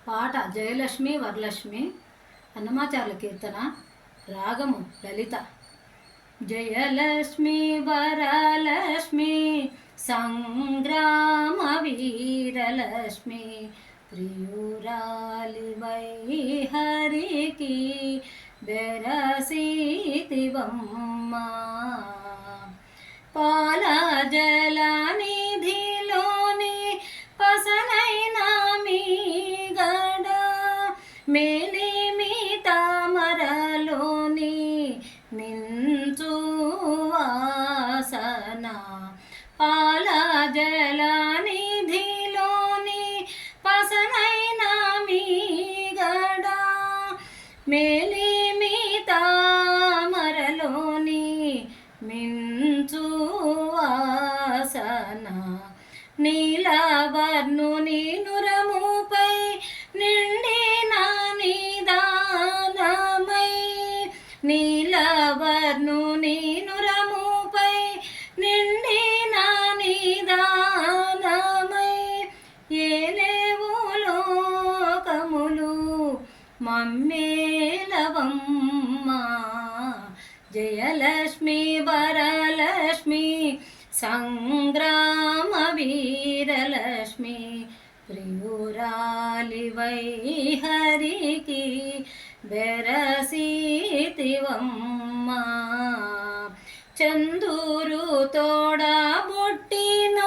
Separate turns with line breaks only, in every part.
పాట జయలక్ష్మి వరలక్ష్మి అన్నమాచార్ల కీర్తన. రాగము లలిత. జయలక్ష్మి వరలక్ష్మి సంగ్రామ వీరలక్ష్మి ప్రియురాలివై హరికి బెరసితివమ్మా. పాల జల నిధిలోని పసనైన మీ గడ మేలిమి తామరలోని నించు వాసన. పాల జల నిధిలోని పసనైన మీ గడ మేలిమి తామరలోని మించు వాసన. నీలవర్ణుని నురముపై నిండిన నిదానమై, నీలవర్ణుని నురముపై నిండిన నిదానమై ఏలేవు లోకములు మమ్మేలవమ్మా. జయలక్ష్మి వరలక్ష్మి సంగ్రామ వీరలక్ష్మి ప్రియురాలివై హరికి బెరసితివమ్మా. చందూరు తోడ బుట్టిన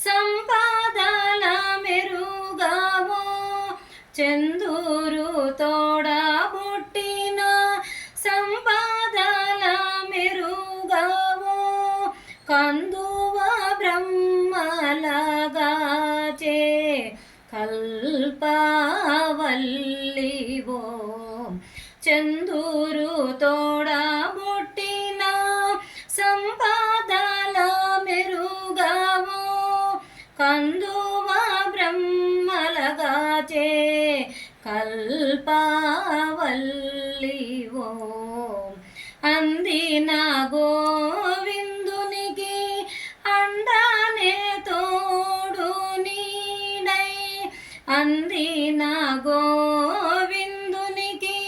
సంపాదల మెరుగవో, చందూరు తోడ బుట్టిన సంపాదల మెరుగవో, కందువ బ్రహ్మలగాచే కల్పవల్లివో. చందూరు తోడ బుట్టిన సంపాదల మెరుగవో, కందువ బ్రహ్మలగాచే కల్పవల్లివో. అందిన గోవిందునికి అండనే తోడు నీడై, అందిన గోవిందునికి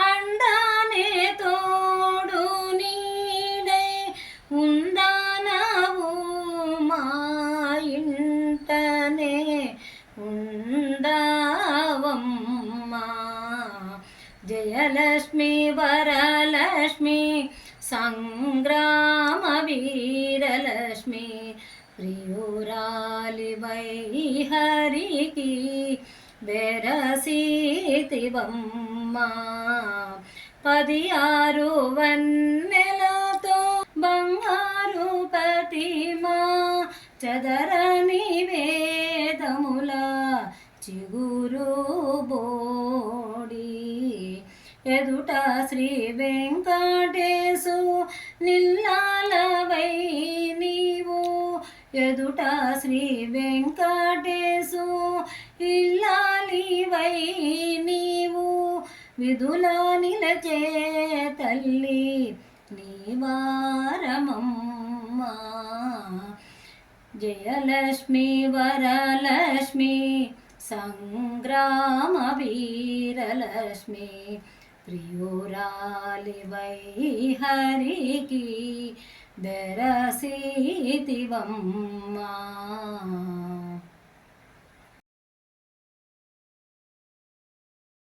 అండనే తోడు నీడై ఉందానవు మా ఇంటనే ఉండవమ్మా. జయలక్ష్మి వరలక్ష్మి సంగ్రామ వీరలక్ష్మి ప్రియురాలివై హరికి బెరసితివమ్మా. 16 వన్నెలతో బంగారు ప్రతిమా చదరని వేదముల చిగురు బోడి ఎదుట శ్రీ వెంకటేశు నిల్లాలవై నీవు, ఎదుట శ్రీ వెంకటేశు ఇల్లాలివై నీవు విధులా నిలచే తల్లి నీవారమమ్మా. జయలక్ష్మి వరలక్ష్మి సంగ్రామ వీరలక్ష్మి ప్రియురాలివై హరికి బెరసితివమ్మా.